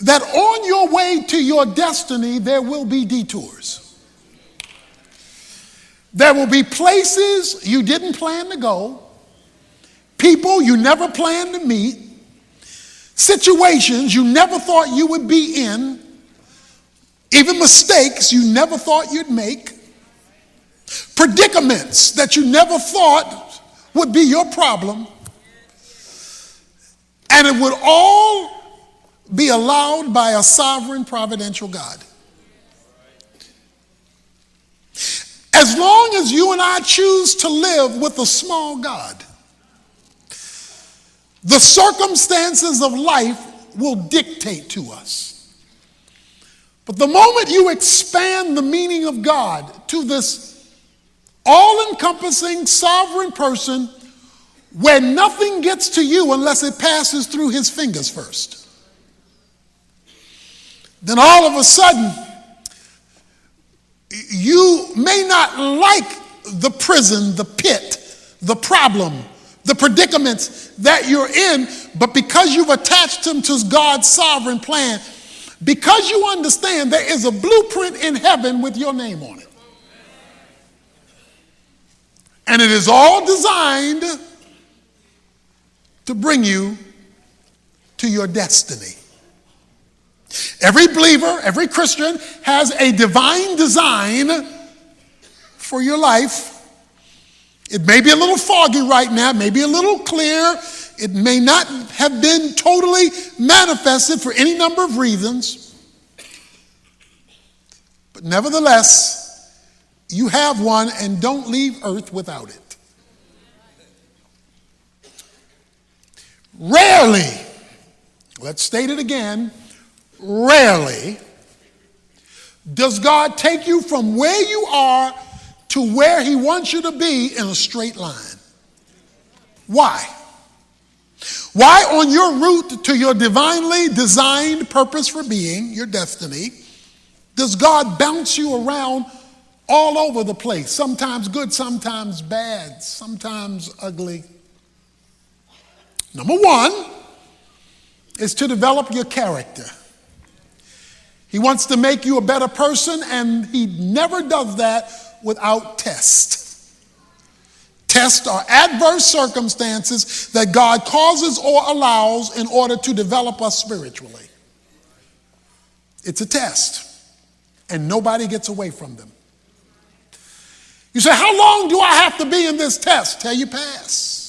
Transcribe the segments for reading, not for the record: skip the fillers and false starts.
that on your way to your destiny, there will be detours. There will be places you didn't plan to go, people you never planned to meet, situations you never thought you would be in, even mistakes you never thought you'd make, predicaments that you never thought would be your problem, and it would all be allowed by a sovereign providential God. As long as you and I choose to live with a small God, the circumstances of life will dictate to us. But the moment you expand the meaning of God to this all-encompassing sovereign person where nothing gets to you unless it passes through his fingers first, then all of a sudden, you may not like the prison, the pit, the problem, the predicaments that you're in, but because you've attached them to God's sovereign plan, because you understand there is a blueprint in heaven with your name on it. And it is all designed to bring you to your destiny. Every believer, every Christian has a divine design for your life. It may be a little foggy right now, it may be a little clear. It may not have been totally manifested for any number of reasons. But nevertheless, you have one, and don't leave earth without it. Rarely, let's state it again, rarely does God take you from where you are to where he wants you to be in a straight line. Why? Why on your route to your divinely designed purpose for being, your destiny, does God bounce you around all over the place? Sometimes good, sometimes bad, sometimes ugly. Number one is to develop your character. He wants to make you a better person, and he never does that without test. Tests are adverse circumstances that God causes or allows in order to develop us spiritually. It's a test, and nobody gets away from them. You say, how long do I have to be in this test? Till you pass.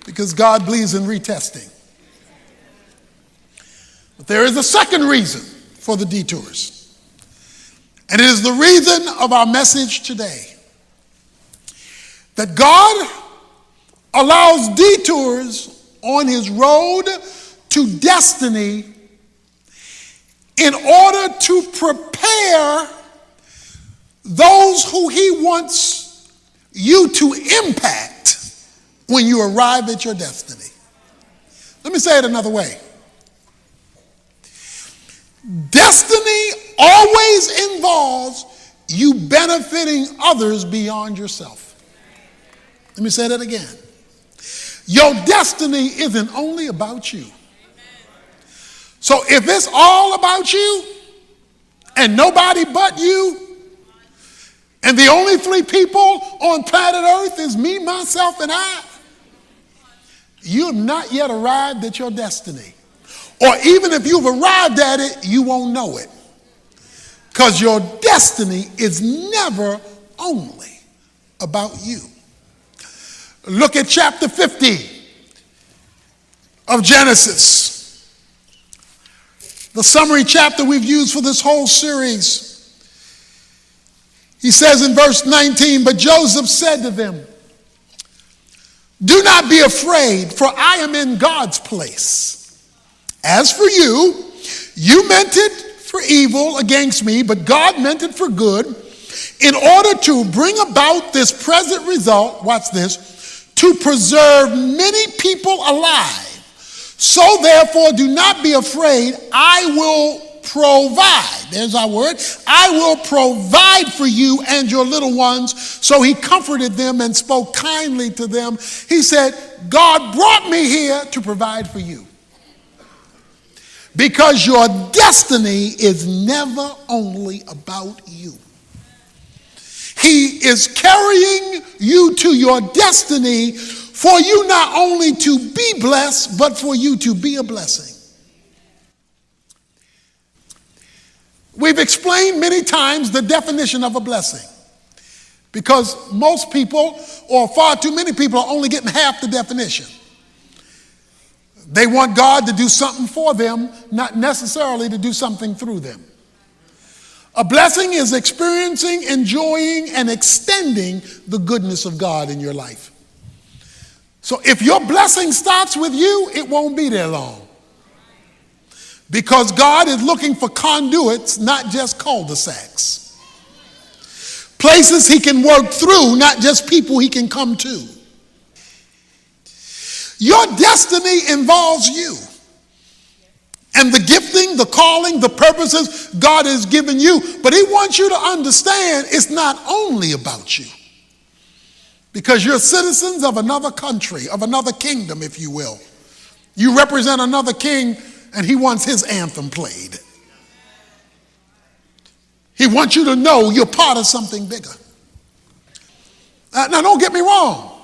Because God believes in retesting. But there is a second reason for the detours. And it is the reason of our message today. That God allows detours on his road to destiny in order to prepare those who he wants you to impact when you arrive at your destiny. Let me say it another way. Destiny always involves you benefiting others beyond yourself. Let me say that again. Your destiny isn't only about you. So if it's all about you and nobody but you, and the only three people on planet Earth is me, myself, and I, you have not yet arrived at your destiny. Or even if you've arrived at it, you won't know it. Because your destiny is never only about you. Look at chapter 50 of Genesis. The summary chapter we've used for this whole series. He says in verse 19, but Joseph said to them, do not be afraid, for I am in God's place. As for you, you meant it for evil against me, but God meant it for good, in order to bring about this present result, watch this, to preserve many people alive. So therefore, do not be afraid, I will provide. There's our word. I will provide for you and your little ones. So he comforted them and spoke kindly to them. He said, God brought me here to provide for you. Because your destiny is never only about you. He is carrying you to your destiny for you not only to be blessed, but for you to be a blessing. We've explained many times the definition of a blessing, because most people, or far too many people, are only getting half the definition. They want God to do something for them, not necessarily to do something through them. A blessing is experiencing, enjoying, and extending the goodness of God in your life. So if your blessing starts with you, it won't be there long. Because God is looking for conduits, not just cul-de-sacs. Places he can work through, not just people he can come to. Your destiny involves you. And the gifting, the calling, the purposes God has given you. But he wants you to understand it's not only about you. Because you're citizens of another country, of another kingdom, if you will. You represent another king, and he wants his anthem played. He wants you to know you're part of something bigger. Now, don't get me wrong.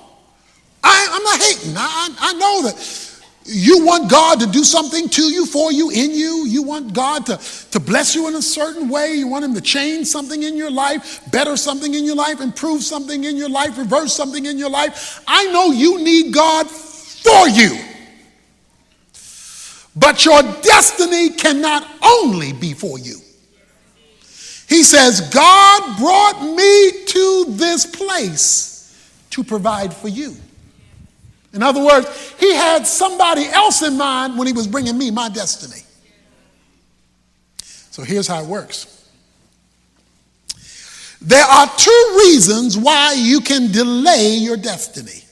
I'm not hating. I know that you want God to do something to you, for you, in you. You want God to bless you in a certain way. You want him to change something in your life, better something in your life, improve something in your life, reverse something in your life. I know you need God for you. But your destiny cannot only be for you. He says, God brought me to this place to provide for you. In other words, he had somebody else in mind when he was bringing me my destiny. So here's how it works. There are two reasons why you can delay your destiny,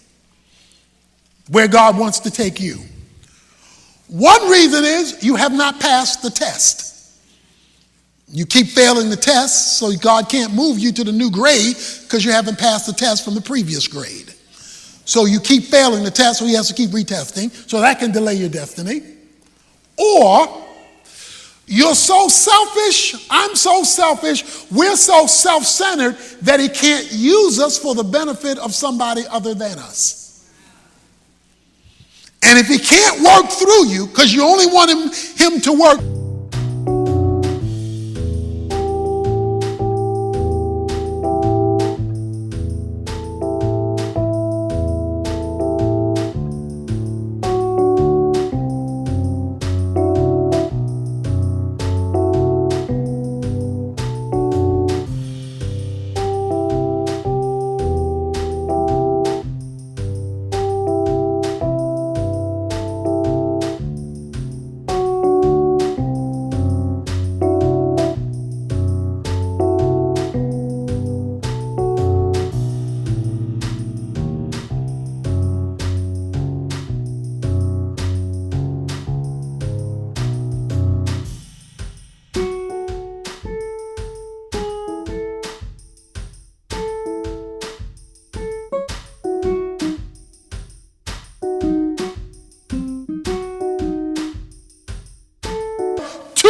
where God wants to take you. One reason is you have not passed the test. You keep failing the test, so God can't move you to the new grade because you haven't passed the test from the previous grade. So you keep failing the test, so he has to keep retesting, so that can delay your destiny. Or you're so selfish, I'm so selfish, we're so self-centered that he can't use us for the benefit of somebody other than us. And if he can't work through you, because you only want him to work.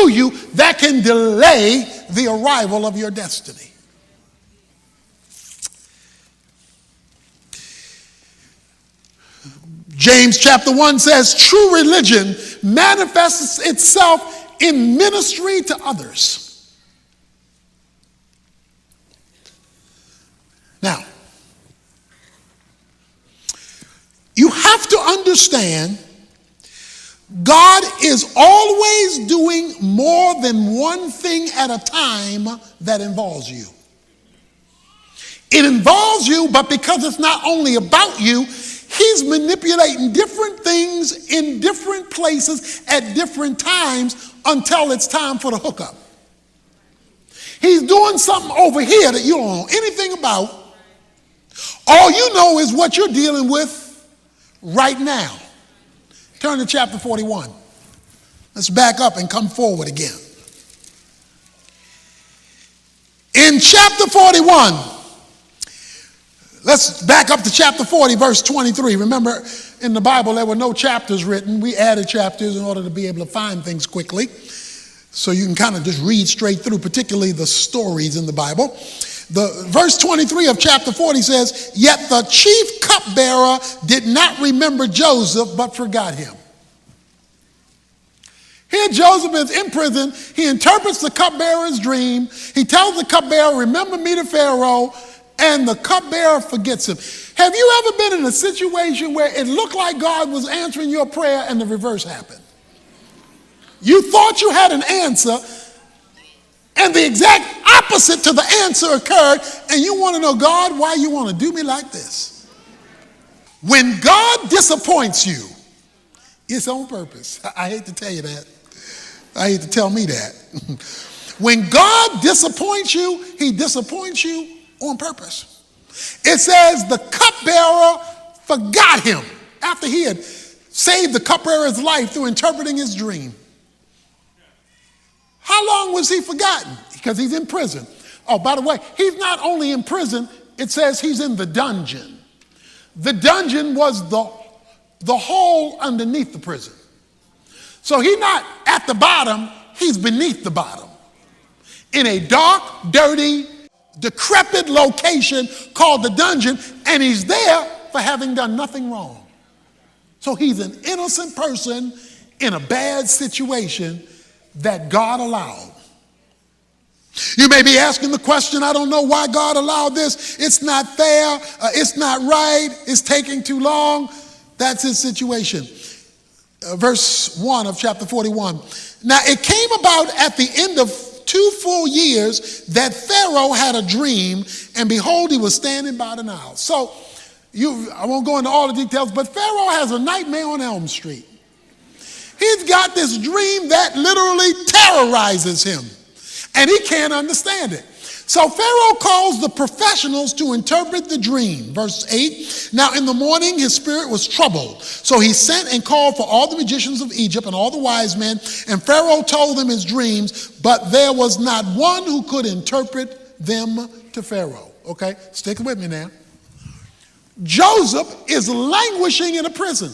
You that can delay the arrival of your destiny. James chapter 1 says, true religion manifests itself in ministry to others. Now, you have to understand God is always doing more than one thing at a time that involves you. It involves you, but because it's not only about you, he's manipulating different things in different places at different times until it's time for the hookup. He's doing something over here that you don't know anything about. All you know is what you're dealing with right now. Turn to chapter 41. Let's back up and come forward again. In chapter 41, Let's back up to chapter 40, verse 23. Remember, in the Bible, there were no chapters written. We added chapters in order to be able to find things quickly. So you can kind of just read straight through, particularly the stories in the Bible. The verse 23 of chapter 40 says, "Yet the chief cupbearer did not remember Joseph, but forgot him." Here Joseph is in prison. He interprets the cupbearer's dream. He tells the cupbearer, "Remember me to Pharaoh," and the cupbearer forgets him. Have you ever been in a situation where it looked like God was answering your prayer and the reverse happened? You thought you had an answer, and the exact opposite to the answer occurred, and you want to know, God, why you want to do me like this? When God disappoints you, it's on purpose. I hate to tell you that. I hate to tell me that. When God disappoints you, he disappoints you on purpose. It says the cupbearer forgot him after he had saved the cupbearer's life through interpreting his dream. How long was he forgotten? Because he's in prison. Oh, by the way, he's not only in prison, it says he's in the dungeon. The dungeon was the hole underneath the prison. So he's not at the bottom, he's beneath the bottom. In a dark, dirty, decrepit location called the dungeon, and he's there for having done nothing wrong. So he's an innocent person in a bad situation that God allowed. You may be asking the question, I don't know why God allowed this. It's not fair. It's not right. It's taking too long. That's his situation. Verse 1 of chapter 41. Now it came about at the end of 2 full years that Pharaoh had a dream, and behold, he was standing by the Nile. So I won't go into all the details, but Pharaoh has a nightmare on Elm Street. He's got this dream that literally terrorizes him, and he can't understand it. So Pharaoh calls the professionals to interpret the dream. Verse 8, now in the morning his spirit was troubled. So he sent and called for all the magicians of Egypt and all the wise men, and Pharaoh told them his dreams, but there was not one who could interpret them to Pharaoh. Okay, stick with me now. Joseph is languishing in a prison,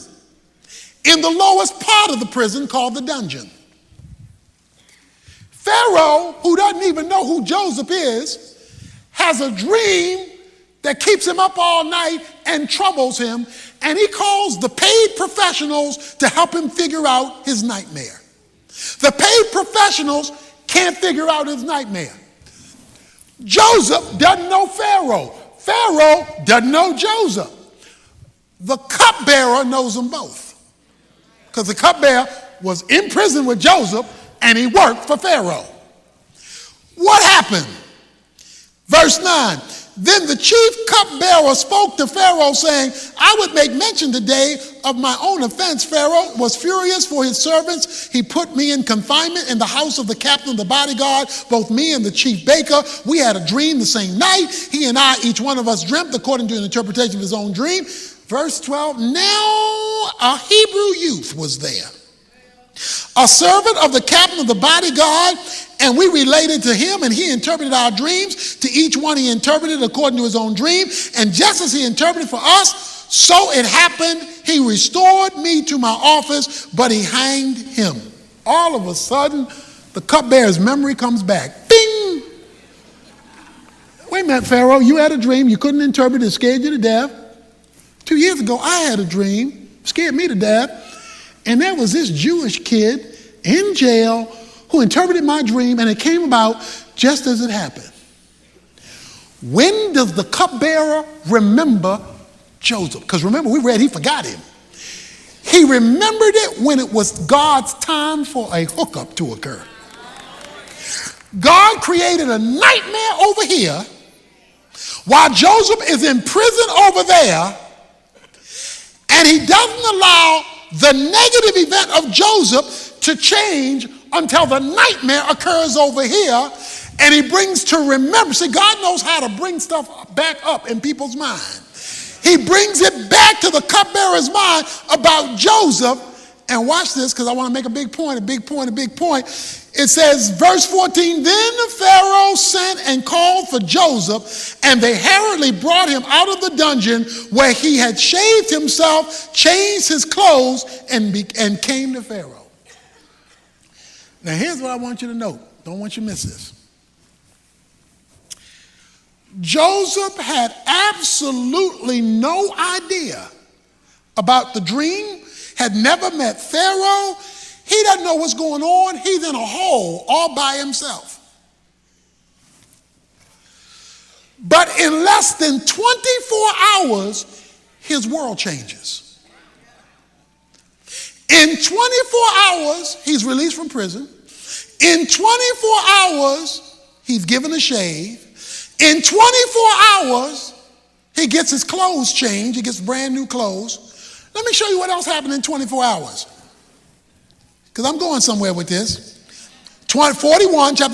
in the lowest part of the prison called the dungeon. Pharaoh, who doesn't even know who Joseph is, has a dream that keeps him up all night and troubles him, and he calls the paid professionals to help him figure out his nightmare. The paid professionals can't figure out his nightmare. Joseph doesn't know Pharaoh. Pharaoh doesn't know Joseph. The cupbearer knows them both, because the cupbearer was in prison with Joseph and he worked for Pharaoh. What happened? Verse 9, then the chief cupbearer spoke to Pharaoh, saying, I would make mention today of my own offense. Pharaoh was furious for his servants. He put me in confinement in the house of the captain of the bodyguard, both me and the chief baker. We had a dream the same night. He and I, each one of us dreamt according to an interpretation of his own dream. Verse 12, now a Hebrew youth was there, a servant of the captain of the bodyguard, and we related to him, and he interpreted our dreams. To each one he interpreted according to his own dream, and just as he interpreted for us, so it happened. He restored me to my office, but he hanged him. All of a sudden, the cupbearer's memory comes back. Bing! Wait a minute, Pharaoh, you had a dream. You couldn't interpret it. It scared you to death. 2 years ago, I had a dream. Scared me to death. And there was this Jewish kid in jail who interpreted my dream, and it came about just as it happened. When does the cupbearer remember Joseph? Because remember, we read he forgot him. He remembered it when it was God's time for a hookup to occur. God created a nightmare over here while Joseph is in prison over there, and he doesn't allow the negative event of Joseph to change until the nightmare occurs over here, and he brings to remember. See, God knows how to bring stuff back up in people's mind. He brings it back to the cupbearer's mind about Joseph, And watch this, because I want to make a big point. It says, verse 14, then Pharaoh sent and called for Joseph, and they hurriedly brought him out of the dungeon where he had shaved himself, changed his clothes, and came to Pharaoh. Now here's what I want you to note. Don't want you to miss this. Joseph had absolutely no idea about the dream, had never met Pharaoh. He doesn't know what's going on. He's in a hole all by himself. But in less than 24 hours, his world changes. In 24 hours, he's released from prison. In 24 hours, he's given a shave. In 24 hours, he gets his clothes changed. He gets brand new clothes. Let me show you what else happened in 24 hours. Because I'm going somewhere with this. Chapter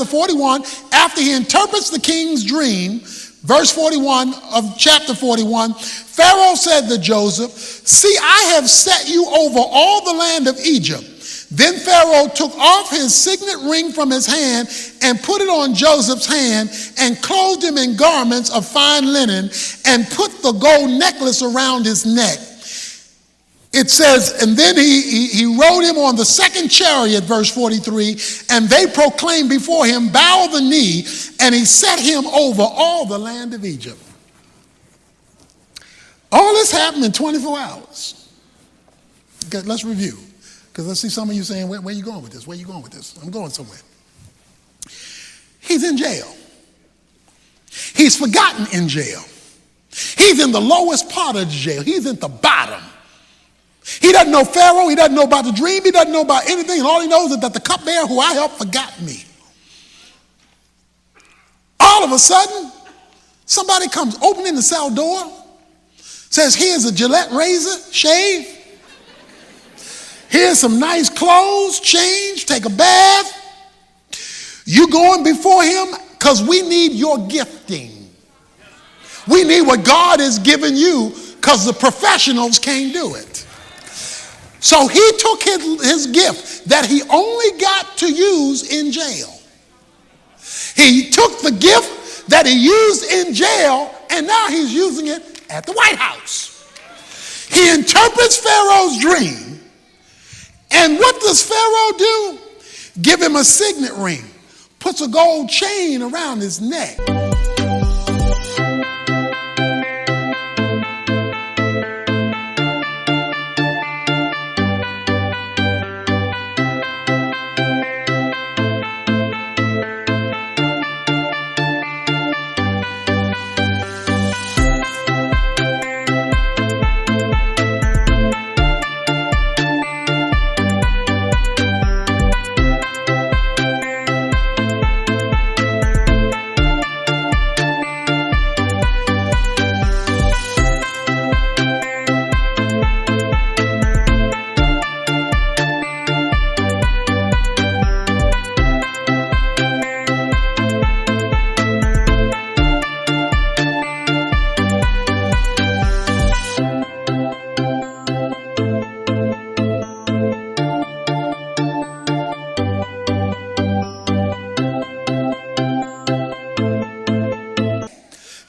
41, after he interprets the king's dream, verse 41 of chapter 41, Pharaoh said to Joseph, see, I have set you over all the land of Egypt. Then Pharaoh took off his signet ring from his hand and put it on Joseph's hand and clothed him in garments of fine linen and put the gold necklace around his neck. It says, and then he rode him on the second chariot, verse 43, and they proclaimed before him, bow the knee, and he set him over all the land of Egypt. All this happened in 24 hours. Okay, let's review, because let's see some of you saying, where are you going with this? Where are you going with this? I'm going somewhere. He's in jail. He's forgotten in jail. He's in the lowest part of the jail. He's at the bottom. He doesn't know Pharaoh. He doesn't know about the dream. He doesn't know about anything. And all he knows is that the cupbearer who I helped forgot me. All of a sudden, somebody comes opening the cell door, says, here's a Gillette razor, shave. Here's some nice clothes, change, take a bath. You going before him because we need your gifting. We need what God has given you because the professionals can't do it. So he took his gift that he only got to use in jail. He took the gift that he used in jail, and now he's using it at the White House. He interprets Pharaoh's dream, and what does Pharaoh do? Give him a signet ring, puts a gold chain around his neck.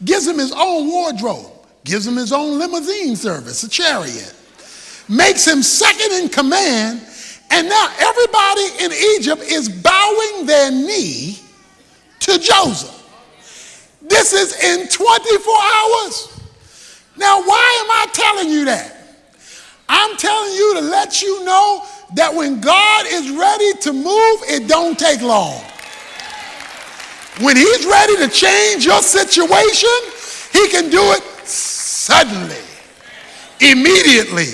Gives him his own wardrobe, gives him his own limousine service, a chariot, makes him second in command, and now everybody in Egypt is bowing their knee to Joseph. This is in 24 hours. Now, why am I telling you that? I'm telling you to let you know that when God is ready to move, it don't take long. When he's ready to change your situation, he can do it suddenly, immediately,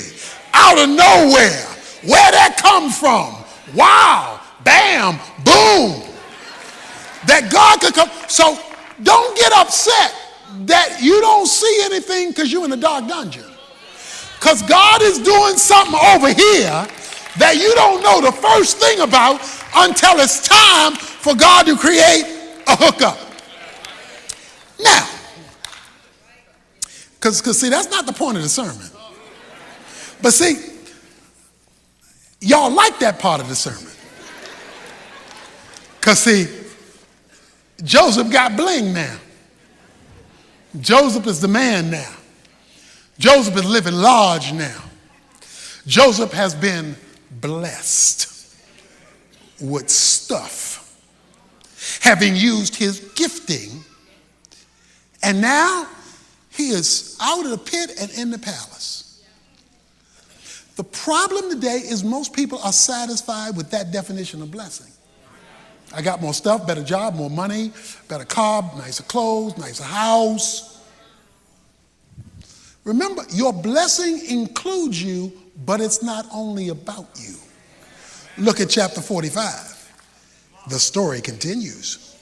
out of nowhere. Where that come from? Wow, bam, boom. That God could come. So don't get upset that you don't see anything because you're in a dark dungeon. Because God is doing something over here that you don't know the first thing about until it's time for God to create a hookup. Now, because see, that's not the point of the sermon. But see, Y'all like that part of the sermon. Because see, Joseph got bling now. Joseph is the man now. Joseph is living large now. Joseph has been blessed with stuff, having used his gifting, and now he is out of the pit and in the palace. The problem today is most people are satisfied with that definition of blessing. I got more stuff, better job, more money, better car, nicer clothes, nicer house. Remember, your blessing includes you, but it's not only about you. Look at chapter 45. The story continues.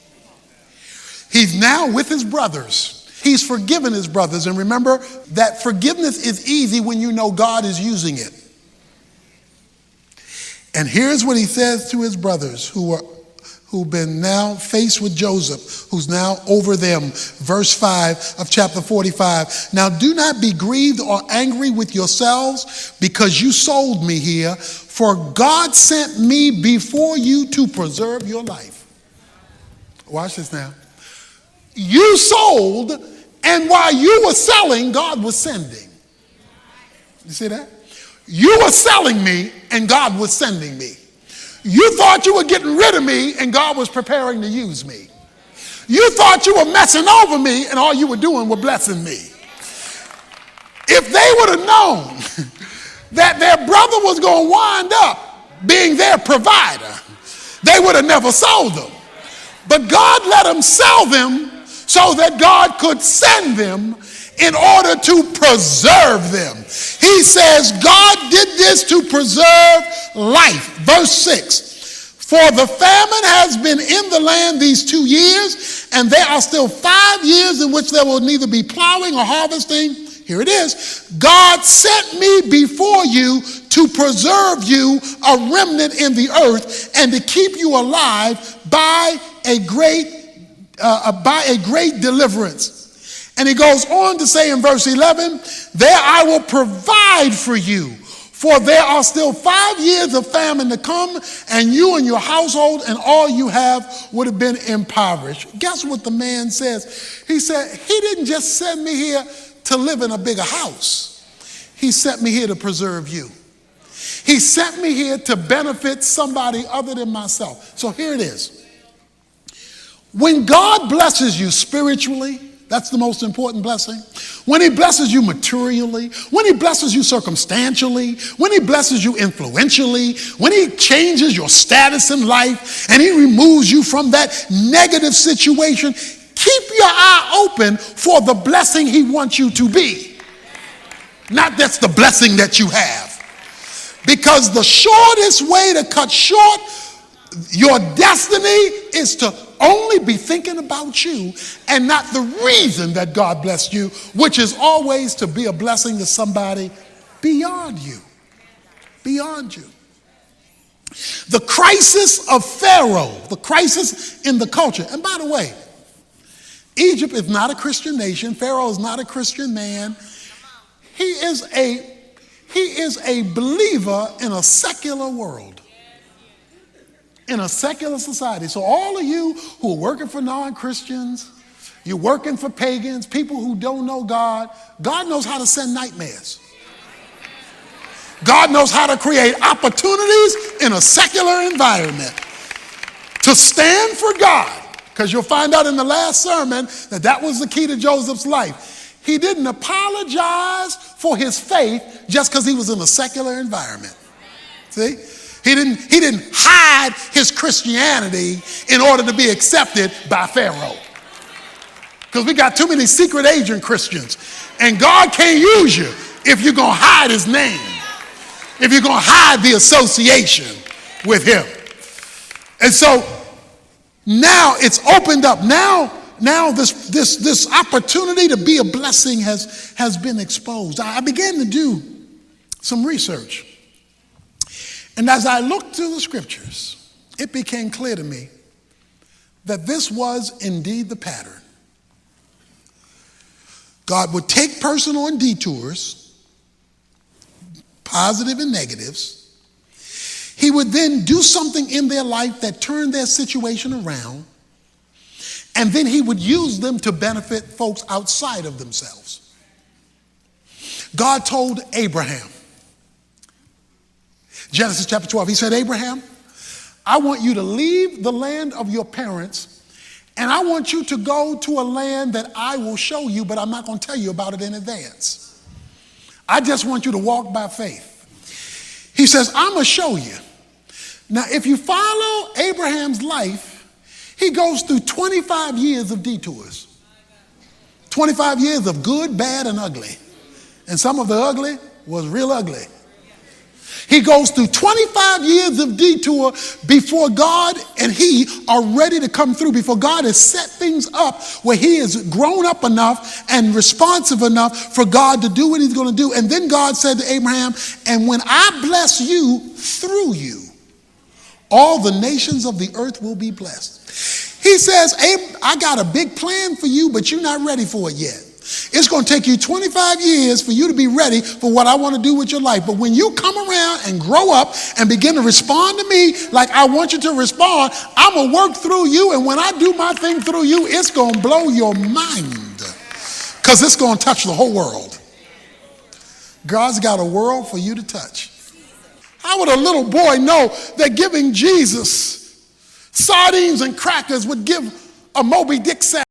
He's now with his brothers. He's forgiven his brothers. And remember that forgiveness is easy when you know God is using it. And here's what he says to his brothers who've been now faced with Joseph, who's now over them. Verse 5 of chapter 45. Now do not be grieved or angry with yourselves because you sold me here, for God sent me before you to preserve your life. Watch this now. You sold, and while you were selling, God was sending. You see that? You were selling me, and God was sending me. You thought you were getting rid of me, and God was preparing to use me. You thought you were messing over me, and all you were doing was blessing me. If they would have known that their brother was going to wind up being their provider, they would have never sold them. But God let them sell them so that God could send them in order to preserve them. He says God did this to preserve life. Verse 6, for the famine has been in the land these 2 years, and there are still 5 years in which there will neither be plowing or harvesting. Here it is. God sent me before you to preserve you, a remnant in the earth, and to keep you alive by a great deliverance. And he goes on to say in verse 11, there I will provide for you, for there are still 5 years of famine to come, and you and your household and all you have would have been impoverished. Guess what the man says? He said, he didn't just send me here to live in a bigger house. He sent me here to preserve you. He sent me here to benefit somebody other than myself. So here it is. When God blesses you spiritually, that's the most important blessing. When he blesses you materially, when he blesses you circumstantially, when he blesses you influentially, when he changes your status in life and he removes you from that negative situation, keep your eye open for the blessing he wants you to be. Not that's the blessing that you have. Because the shortest way to cut short your destiny is to only be thinking about you and not the reason that God blessed you, which is always to be a blessing to somebody beyond you. Beyond you. The crisis of Pharaoh, the crisis in the culture. And by the way, Egypt is not a Christian nation. Pharaoh is not a Christian man. He is a believer in a secular world. In a secular society. So all of you who are working for non-Christians, you're working for pagans, people who don't know God, God knows how to send nightmares. God knows how to create opportunities in a secular environment to stand for God. Because you'll find out in the last sermon that was the key to Joseph's life. He didn't apologize for his faith just because he was in a secular environment. See? He didn't hide his Christianity in order to be accepted by Pharaoh. Because we got too many secret agent Christians. And God can't use you if you're going to hide his name. If you're going to hide the association with him. And so now it's opened up. Now this opportunity to be a blessing has been exposed. I began to do some research. And as I looked through the scriptures, it became clear to me that this was indeed the pattern. God would take person on detours, positive and negatives. He would then do something in their life that turned their situation around, and then he would use them to benefit folks outside of themselves. God told Abraham, Genesis chapter 12, he said, Abraham, I want you to leave the land of your parents, and I want you to go to a land that I will show you, but I'm not going to tell you about it in advance. I just want you to walk by faith. He says, I'm going to show you. Now, if you follow Abraham's life, he goes through 25 years of detours. 25 years of good, bad, and ugly. And some of the ugly was real ugly. He goes through 25 years of detour before God and he are ready to come through, before God has set things up where he is grown up enough and responsive enough for God to do what he's going to do. And then God said to Abraham, and when I bless you through you, all the nations of the earth will be blessed. He says, I got a big plan for you, but you're not ready for it yet. It's going to take you 25 years for you to be ready for what I want to do with your life. But when you come around and grow up and begin to respond to me like I want you to respond, I'm going to work through you. And when I do my thing through you, it's going to blow your mind because it's going to touch the whole world. God's got a world for you to touch. How would a little boy know that giving Jesus sardines and crackers would give a Moby Dick sandwich